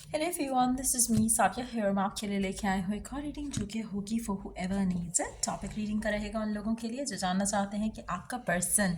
Hello everyone, this is me Sabiya here. मैं आपके लिए लेके आए हुए एक और रीडिंग जो कि होगी for whoever needs it. Topic reading का रहेगा उन लोगों के लिए जो जानना चाहते हैं कि आपका पर्सन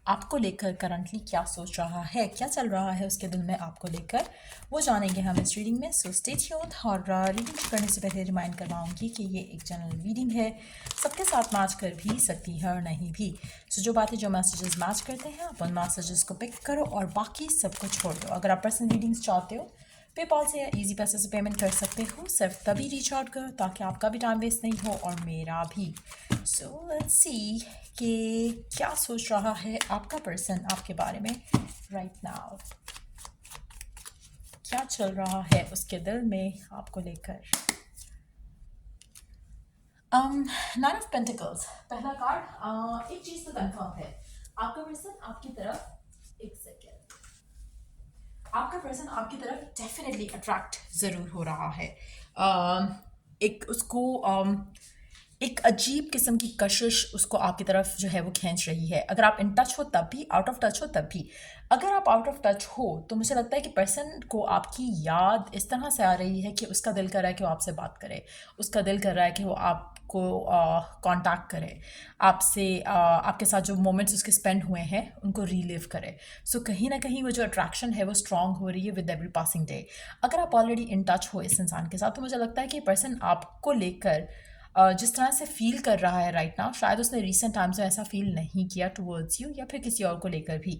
आपको लेकर करंटली क्या सोच रहा है, क्या चल रहा है उसके दिल में आपको लेकर, वो जानेंगे हम इस रीडिंग में। So stay tuned. और रीडिंग करने से पहले रिमाइंड करवाऊंगी कि ये एक जनरल रीडिंग है, सबके साथ मैच कर भी सकती है और नहीं भी। सो जो बातें जो मैसेजेस मैच करते हैं आप उन मैसेजेस को पिक करो और बाकी सबको छोड़ दो। अगर आप पर्सनल रीडिंग्स चाहते हो पेपाल से या इजी पैसे से पेमेंट कर सकते हो। सिर्फ तभी रीच आउट करो ताकि आपका भी टाइम वेस्ट नहीं हो और मेरा भी। सो लेट्स सी कि क्या सोच रहा है आपका पर्सन आपके बारे में राइट नाउ। क्या चल रहा है उसके दिल में आपको लेकर। नाइन ऑफ पेंटिकल्स पहला कार्ड। एक चीज तो कंफर्म है, आपका पर्सन आपकी तरफ, एक सेकेंड, आपका पर्सन आपकी तरफ डेफिनेटली अट्रैक्ट ज़रूर हो रहा है। एक उसको एक अजीब किस्म की कशिश उसको आपकी तरफ जो है वो खींच रही है। अगर आप इन टच हो तब भी, आउट ऑफ टच हो तब भी। अगर आप आउट ऑफ टच हो तो मुझे लगता है कि पर्सन को आपकी याद इस तरह से आ रही है कि उसका दिल कर रहा है कि वो आपसे बात करे, उसका दिल कर रहा है कि वो आपको कांटेक्ट करे, आपसे आपके साथ जो मोमेंट्स उसके स्पेंड हुए हैं उनको रीलिव करे। सो कहीं ना कहीं वो जो अट्रैक्शन है वो स्ट्रांग हो रही है विद एवरी पासिंग डे। अगर आप ऑलरेडी इन टच हो इस इंसान के साथ तो मुझे लगता है कि पर्सन आपको लेकर जिस तरह से फील कर रहा है राइट नाउ, शायद उसने रिसेंट टाइम्स में ऐसा फील नहीं किया टुवर्ड्स यू या फिर किसी और को लेकर भी।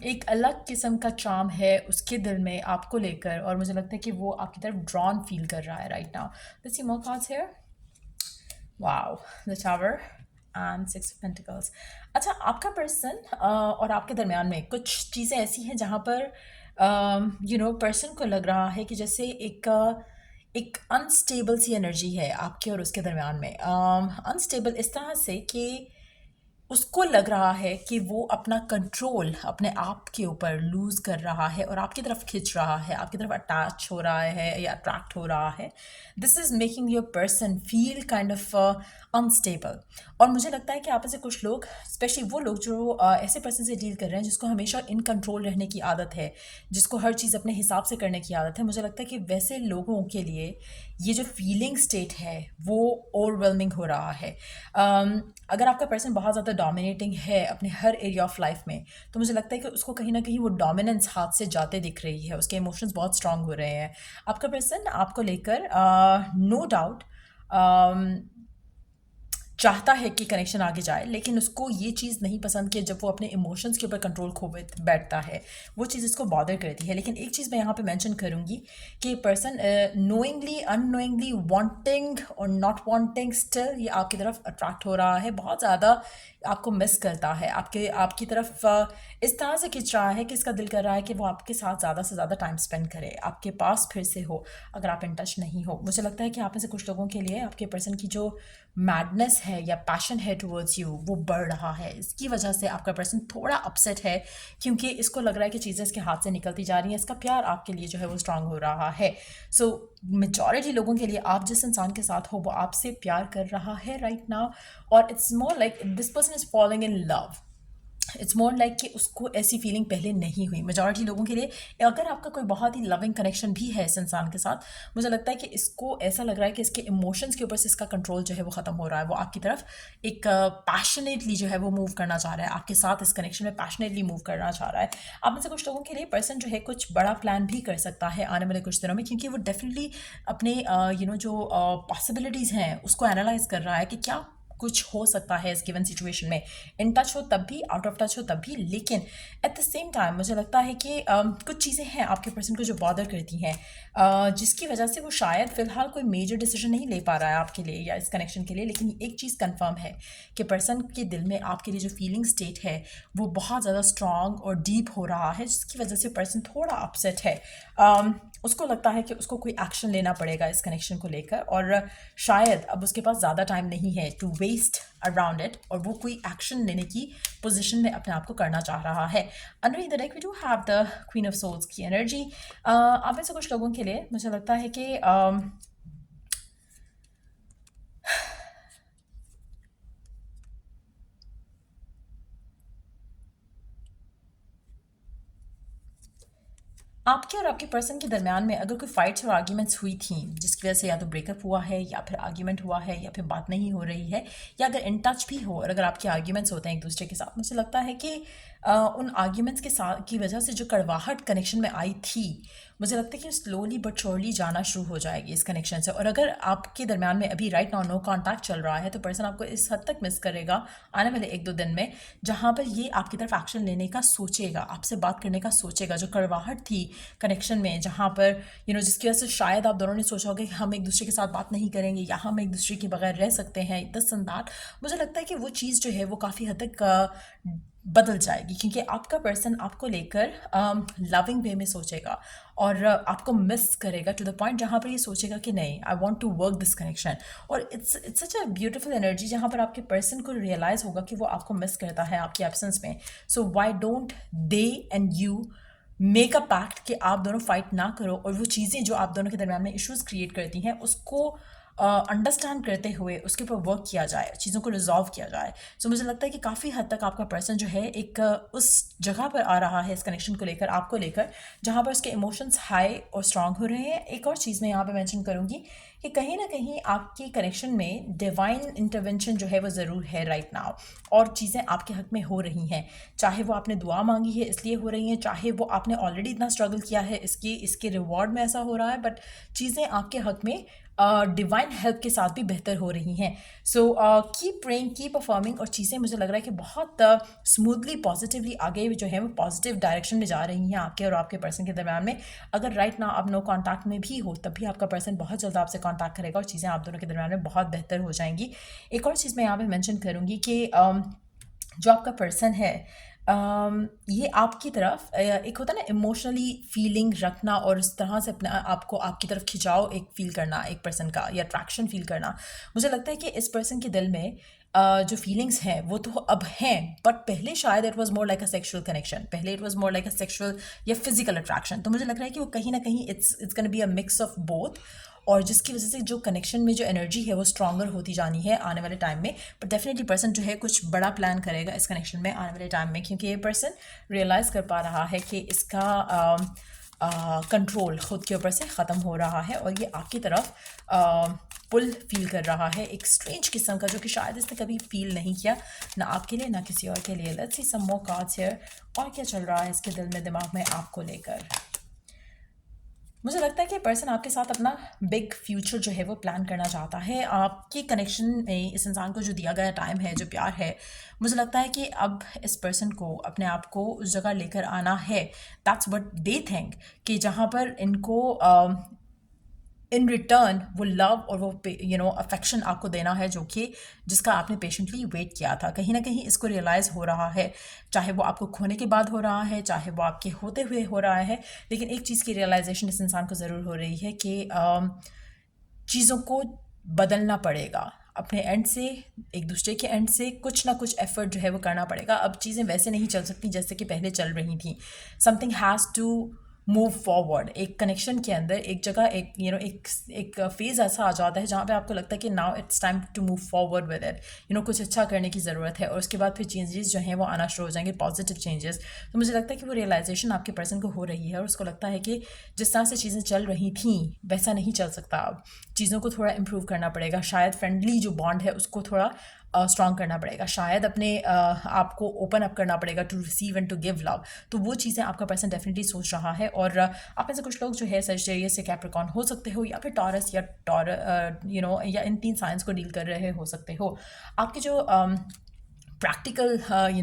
एक अलग किस्म का चार्म है उसके दिल में आपको लेकर और मुझे लगता है कि वो आपकी तरफ ड्रॉन फील कर रहा है right now. Let's see more cards here. Wow, the tower and six of pentacles. अच्छा, आपका पर्सन और आपके दरमियान में कुछ चीज़ें ऐसी हैं जहाँ पर पर्सन को लग रहा है कि जैसे एक अनस्टेबल सी एनर्जी है आपके और उसके दरमियान में। अनस्टेबल इस तरह से कि उसको लग रहा है कि वो अपना कंट्रोल अपने आप के ऊपर लूज़ कर रहा है और आपकी तरफ खिंच रहा है, आपकी तरफ अटैच हो रहा है या अट्रैक्ट हो रहा है। This is making your person feel kind of unstable. और मुझे लगता है कि आप में से कुछ लोग, स्पेशली वो लोग जो ऐसे पर्सन से डील कर रहे हैं जिसको हमेशा इन कंट्रोल रहने की आदत है, जिसको हर चीज़ अपने हिसाब से करने की आदत है, मुझे लगता है कि वैसे लोगों के लिए ये जो फीलिंग स्टेट है वो ओवरवेलमिंग हो रहा है। अगर आपका पर्सन बहुत ज़्यादा डोमिनेटिंग है अपने हर एरिया ऑफ लाइफ में तो मुझे लगता है कि उसको कहीं ना कहीं वो डोमिनेंस हाथ से जाते दिख रही है, उसके इमोशंस बहुत स्ट्रांग हो रहे हैं। आपका पर्सन आपको लेकर नो डाउट चाहता है कि कनेक्शन आगे जाए, लेकिन उसको ये चीज़ नहीं पसंद कि जब वो अपने इमोशंस के ऊपर कंट्रोल खो बैठता है, वो चीज़ इसको बॉदर करती है। लेकिन एक चीज़ मैं यहाँ पे मेंशन करूँगी कि पर्सन नोइंगली अननोइंगली वांटिंग और नॉट वांटिंग स्टिल ये आपकी तरफ अट्रैक्ट हो रहा है, बहुत ज़्यादा आपको मिस करता है, आपकी तरफ इस तरह से खिंच रहा है कि इसका दिल कर रहा है कि वो आपके साथ ज़्यादा से ज़्यादा टाइम स्पेंड करे, आपके पास फिर से हो अगर आप इन टच नहीं हो। मुझे लगता है कि आप में से कुछ लोगों के लिए आपके पर्सन की जो मैडनेस है या पैशन है टुवर्ड्स यू वो बढ़ रहा है। इसकी वजह से आपका पर्सन थोड़ा अपसेट है क्योंकि इसको लग रहा है कि चीज़ें इसके हाथ से निकलती जा रही हैं, इसका प्यार आपके लिए जो है वो स्ट्रांग हो रहा है। सो मेजॉरिटी लोगों के लिए आप जिस इंसान के साथ हो वो आपसे प्यार कर रहा है राइट नाउ, और it's more like this person is following in love. It's more like कि उसको ऐसी फीलिंग पहले नहीं हुई मेजॉरिटी लोगों के लिए। अगर आपका कोई बहुत ही लविंग कनेक्शन भी है इस इंसान के साथ, मुझे लगता है कि इसको ऐसा लग रहा है कि इसके इमोशंस के ऊपर से इसका कंट्रोल जो है वो ख़त्म हो रहा है। वो आपकी तरफ एक पैशनेटली जो है वो मूव करना चाह रहा है, आपके साथ इस कनेक्शन में पैशनेटली मूव करना चाह रहा है। आप में से कुछ लोगों के लिए पर्सन जो है कुछ बड़ा प्लान भी कर सकता है आने वाले कुछ दिनों में, क्योंकि वो डेफिनेटली अपने जो पॉसिबिलिटीज़ हैं उसको एनालाइज कर रहा है कि क्या कुछ हो सकता है इस गिवन सिचुएशन में। इन टच हो तब भी, आउट ऑफ टच हो तब भी, लेकिन एट द सेम टाइम मुझे लगता है कि कुछ चीज़ें हैं आपके पर्सन को जो बॉदर करती हैं, जिसकी वजह से वो शायद फिलहाल कोई मेजर डिसीजन नहीं ले पा रहा है आपके लिए या इस कनेक्शन के लिए। लेकिन एक चीज़ कंफर्म है कि पर्सन के दिल में आपके लिए जो फीलिंग स्टेट है वो बहुत ज़्यादा स्ट्रांग और डीप हो रहा है, जिसकी वजह से पर्सन थोड़ा अपसेट है। उसको लगता है कि उसको कोई एक्शन लेना पड़ेगा इस कनेक्शन को लेकर, और शायद अब उसके पास ज़्यादा टाइम नहीं है टू वेस्ट अराउंड इट, और वो कोई एक्शन लेने की पोजीशन में अपने आप को करना चाह रहा है। Under the deck we do have the queen of souls की एनर्जी। आप में से कुछ लोगों के लिए मुझे लगता है कि आपके और आपके पर्सन के दरमियान में अगर कोई फाइट्स और आर्ग्यूमेंट्स हुई थी जिसकी वजह से या तो ब्रेकअप हुआ है या फिर आर्ग्यूमेंट हुआ है या फिर बात नहीं हो रही है, या अगर इन टच भी हो और अगर आपके आर्ग्यूमेंट्स होते हैं एक दूसरे के साथ, मुझे लगता है कि उन आर्ग्यूमेंट्स के साथ की वजह से जो कड़वाहट कनेक्शन में आई थी, मुझे लगता है कि स्लोली बट श्योरली जाना शुरू हो जाएगी इस कनेक्शन से। और अगर आपके दरमियान में अभी राइट नाउ नो कॉन्टैक्ट चल रहा है तो पर्सन आपको इस हद तक मिस करेगा आने वाले 1-2 दिन में, जहाँ पर ये आपकी तरफ एक्शन लेने का सोचेगा, आपसे बात करने का सोचेगा। जो कड़वाहट थी कनेक्शन में, जहाँ पर जिसकी वजह से शायद आप दोनों ने सोचा होगा कि हम एक दूसरे के साथ बात नहीं करेंगे या हम एक दूसरे के बगैर रह सकते हैं, दिस एंड दैट, मुझे लगता है कि वो चीज़ जो है वो काफ़ी हद तक बदल जाएगी, क्योंकि आपका पर्सन आपको लेकर लविंग वे में सोचेगा और आपको मिस करेगा टू द पॉइंट जहाँ पर ये सोचेगा कि नहीं, I want to work this connection. और it's such a beautiful energy जहाँ पर आपके पर्सन को रियलाइज़ होगा कि वो आपको मिस करता है आपकी एब्सेंस में। So why don't they and you make a pact कि आप दोनों फाइट ना करो, और वो चीज़ें जो आप दोनों के दरमियान में इश्यूज़ क्रिएट करती हैं उसको अंडरस्टैंड करते हुए उसके ऊपर वर्क किया जाए, चीज़ों को रिजॉल्व किया जाए। सो मुझे लगता है कि काफ़ी हद तक आपका पर्सन जो है एक उस जगह पर आ रहा है इस कनेक्शन को लेकर, आपको लेकर, जहाँ पर उसके इमोशंस हाई और स्ट्रांग हो रहे हैं। एक और चीज़ मैं यहाँ पे मेंशन करूँगी कि कहीं ना कहीं आपकी कनेक्शन में डिवाइन इंटरवेंशन जो है वो ज़रूर है राइट नाउ, और चीज़ें आपके हक में हो रही हैं, चाहे वो आपने दुआ मांगी है इसलिए हो रही हैं, चाहे वो आपने ऑलरेडी इतना स्ट्रगल किया है इसके रिवॉर्ड में ऐसा हो रहा है, बट चीज़ें आपके हक में डिवाइन हेल्प के साथ भी बेहतर हो रही हैं। So keep praying, keep affirming, और चीज़ें मुझे लग रहा है कि बहुत स्मूथली पॉजिटिवली आगे जो है वो पॉजिटिव डायरेक्शन में जा रही हैं आपके और आपके पर्सन के दरमियान में। अगर राइट नाउ आप नो कॉन्टैक्ट में भी हो तब भी आपका पर्सन बहुत जल्द आपसे कॉन्टैक्ट करेगा और चीज़ें आप दोनों के दरमियान में बहुत बेहतर हो जाएंगी। एक और चीज़ मैं यहाँ पे मेंशन करूँगी कि जो आपका पर्सन है, ये आपकी तरफ एक होता है ना इमोशनली फीलिंग रखना और इस तरह से अपने आपको आपकी तरफ खिंचाव एक फील करना एक पर्सन का, या अट्रैक्शन फील करना। मुझे लगता है कि इस पर्सन के दिल में जो फीलिंग्स हैं वो तो अब हैं, बट पहले शायद it was more like a sexual connection, पहले it was more like a sexual या फिजिकल अट्रैक्शन। तो मुझे लग रहा है कि वो कहीं ना कहीं it's gonna be a mix of both, और जिसकी वजह से जो कनेक्शन में जो एनर्जी है वो स्ट्रॉन्गर होती जानी है आने वाले टाइम में। बट डेफिनेटली पर्सन जो है कुछ बड़ा प्लान करेगा इस कनेक्शन में आने वाले टाइम में, क्योंकि ये पर्सन रियलाइज़ कर पा रहा है कि इसका कंट्रोल खुद के ऊपर से ख़त्म हो रहा है और ये आपकी तरफ पुल फील कर रहा है, एक स्ट्रेंज किस्म का, जो कि शायद इसने कभी फील नहीं किया, ना आपके लिए ना किसी और के लिए। Let's see some more cards here, और क्या चल रहा है इसके दिल में दिमाग में आपको लेकर। मुझे लगता है कि पर्सन आपके साथ अपना बिग फ्यूचर जो है वो प्लान करना चाहता है। आपके कनेक्शन में इस इंसान को जो दिया गया टाइम है, जो प्यार है, मुझे लगता है कि अब इस पर्सन को अपने आप को उस जगह लेकर आना है, दैट्स व्हाट दे थिंक, कि जहाँ पर इनको इन रिटर्न वो लव और वो अफेक्शन आपको देना है, जो कि जिसका आपने पेशेंटली वेट किया था। कहीं ना कहीं इसको रियलाइज़ हो रहा है, चाहे वो आपको खोने के बाद हो रहा है, चाहे वो आपके होते हुए हो रहा है, लेकिन एक चीज़ की रियलाइजेशन इस इंसान को ज़रूर हो रही है कि चीज़ों को बदलना पड़ेगा अपने एंड से, एक दूसरे के एंड से कुछ ना कुछ एफर्ट जो है वो करना पड़ेगा। अब चीज़ें वैसे नहीं चल सकती जैसे कि पहले चल रही थी। Something has to move forward. एक कनेक्शन के अंदर एक जगह एक फेज़ ऐसा आ जाता है जहाँ पे आपको लगता है कि now it's time to move forward with it, कुछ अच्छा करने की ज़रूरत है, और उसके बाद फिर चेंजेस जो हैं वो आना शुरू हो जाएंगे, पॉजिटिव चेंजेस। तो मुझे लगता है कि वो रियलाइजेशन आपके पर्सन को हो रही है और उसको लगता है कि जिस तरह से चीज़ें चल रही थी वैसा नहीं चल सकता, अब चीज़ों को थोड़ा इम्प्रूव करना पड़ेगा, शायद फ्रेंडली जो बॉन्ड है उसको थोड़ा स्ट्रॉन्ग करना पड़ेगा, शायद अपने आप को ओपन अप करना पड़ेगा to receive and to give love. तो वो चीज़ें आपका पर्सन डेफिनेटली सोच रहा है। और आप में से कुछ लोग जो है सजिटेरियस से कैप्रिकॉर्न हो सकते हो, या फिर टॉरस या या इन 3 साइंस को डील कर रहे हो सकते हो। आपके जो प्रैक्टिकल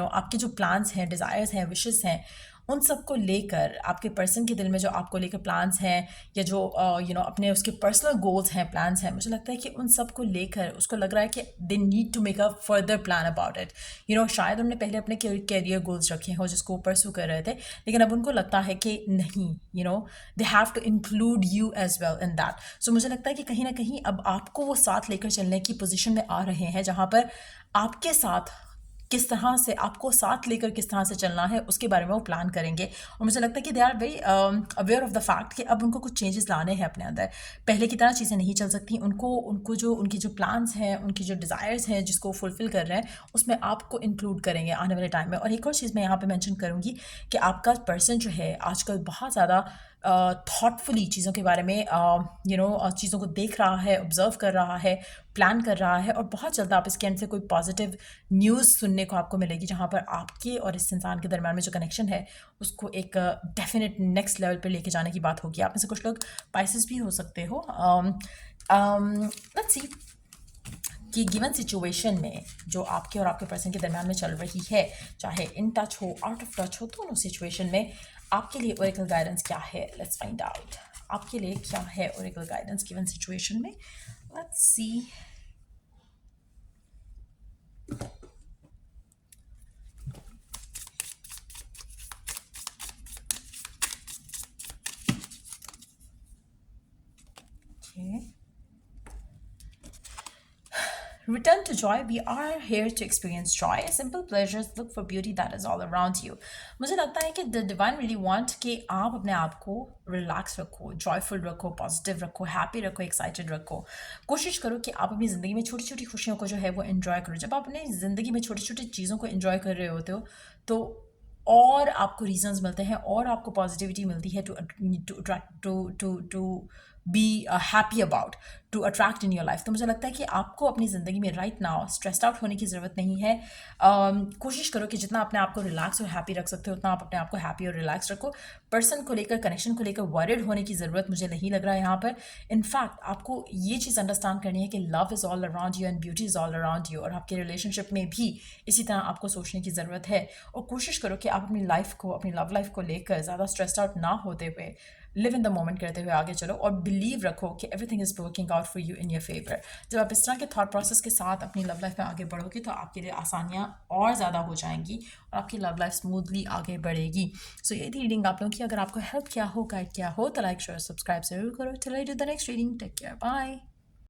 आपके जो प्लान्स हैं, डिज़ायर्स हैं, विशेस हैं, उन सब को लेकर आपके पर्सन के दिल में जो आपको लेकर प्लान्स हैं, या जो अपने उसके पर्सनल गोल्स हैं, प्लान्स हैं, मुझे लगता है कि उन सब को लेकर उसको लग रहा है कि they need to make a further plan about it. शायद उन्होंने पहले अपने कैरियर गोल्स रखे हो जिसको वो परसू कर रहे थे, लेकिन अब उनको लगता है कि नहीं, they have to include you as well in that. So मुझे लगता है कि कहीं ना कहीं अब आपको वो साथ लेकर चलने की पोजिशन में आ रहे हैं, जहाँ पर आपके साथ किस तरह से आपको साथ लेकर किस तरह से चलना है उसके बारे में वो प्लान करेंगे। और मुझे लगता है कि they are very aware of the fact कि अब उनको कुछ चेंजेस लाने हैं अपने अंदर। पहले की तरह चीज़ें नहीं चल सकती, उनको उनको जो उनकी जो प्लान्स हैं, उनकी जो डिज़ायर्स हैं जिसको फुलफ़िल कर रहे हैं, उसमें आपको इंक्लूड करेंगे आने वाले टाइम में। और एक और चीज़ मैं यहाँ पे मेंशन करूँगी कि आपका पर्सन जो है आजकल बहुत ज़्यादा थॉटफुली चीज़ों के बारे में चीज़ों को देख रहा है, ऑब्ज़र्व कर रहा है, प्लान कर रहा है, और बहुत जल्द आप इसके एंड से कोई पॉजिटिव न्यूज़ सुनने को आपको मिलेगी जहाँ पर आपके और इस इंसान के दरमियान में जो कनेक्शन है उसको एक डेफिनेट नेक्स्ट लेवल पे लेके जाने की बात होगी। आप में से कुछ लोग पाइसेस भी हो सकते हो। लेट्स सी कि गिवन सिचुएशन में जो आपके और आपके पर्सन के दरमियान में चल रही है, चाहे इन टच हो, आउट ऑफ टच हो, दोनों सिचुएशन में आपके लिए ओरेकल गाइडेंस क्या है। लेट्स फाइंड आउट आपके लिए क्या है ओरेकल गाइडेंस गिवन सिचुएशन में। Let's see. Okay. Return to joy. We are here to experience joy. Simple pleasures. Look for beauty that is all around you. मुझे लगता है कि the divine really want कि आप अपने आप को रिलैक्स रखो, जॉयफुल रखो, पॉजिटिव रखो, हैप्पी रखो, एक्साइटेड रखो। कोशिश करो कि आप अपनी ज़िंदगी में छोटी छोटी खुशियों को जो है वो इन्जॉय करो। जब आप अपनी ज़िंदगी में छोटी छोटी चीज़ों को इन्जॉय कर रहे होते हो तो और आपको रीजंस मिलते हैं और आपको पॉजिटिविटी मिलती है to be happy about, to attract in your life. तो मुझे लगता है कि आपको अपनी ज़िंदगी में राइट नाउ स्ट्रेस्ड आउट होने की ज़रूरत नहीं है। कोशिश करो कि जितना अपने आप को रिलैक्स और हैप्पी रख सकते हो उतना आप अपने आप को हैप्पी और रिलैक्स रखो। पर्सन को लेकर, कनेक्शन को लेकर वरिड होने की ज़रूरत मुझे नहीं लग रहा है यहाँ पर। इनफैक्ट आपको ये चीज़ अंडरस्टैंड करनी है कि love is all around you and beauty is all around you, और आपके रिलेशनशिप में भी इसी तरह आपको सोचने की ज़रूरत है। और कोशिश करो कि आप अपनी लाइफ को, अपनी लव लाइफ को लेकर ज़्यादा स्ट्रेस्ड आउट ना होते हुए लिव इन द मोमेंट करते हुए आगे चलो, और बिलीव रखो कि everything is working out for you in your favour. जब आप इस तरह के थॉट प्रोसेस के साथ अपनी लव लाइफ में आगे बढ़ोगे तो आपके लिए आसानियाँ और ज़्यादा हो जाएंगी और आपकी लव लाइफ स्मूथली आगे बढ़ेगी। सो ये थी रीडिंग आप लोगों की। अगर आपको हेल्प किया हो, गाइड किया हो तो लाइक, शेयर, सब्सक्राइब जरूर करो। Till I do the next reading, take care, bye.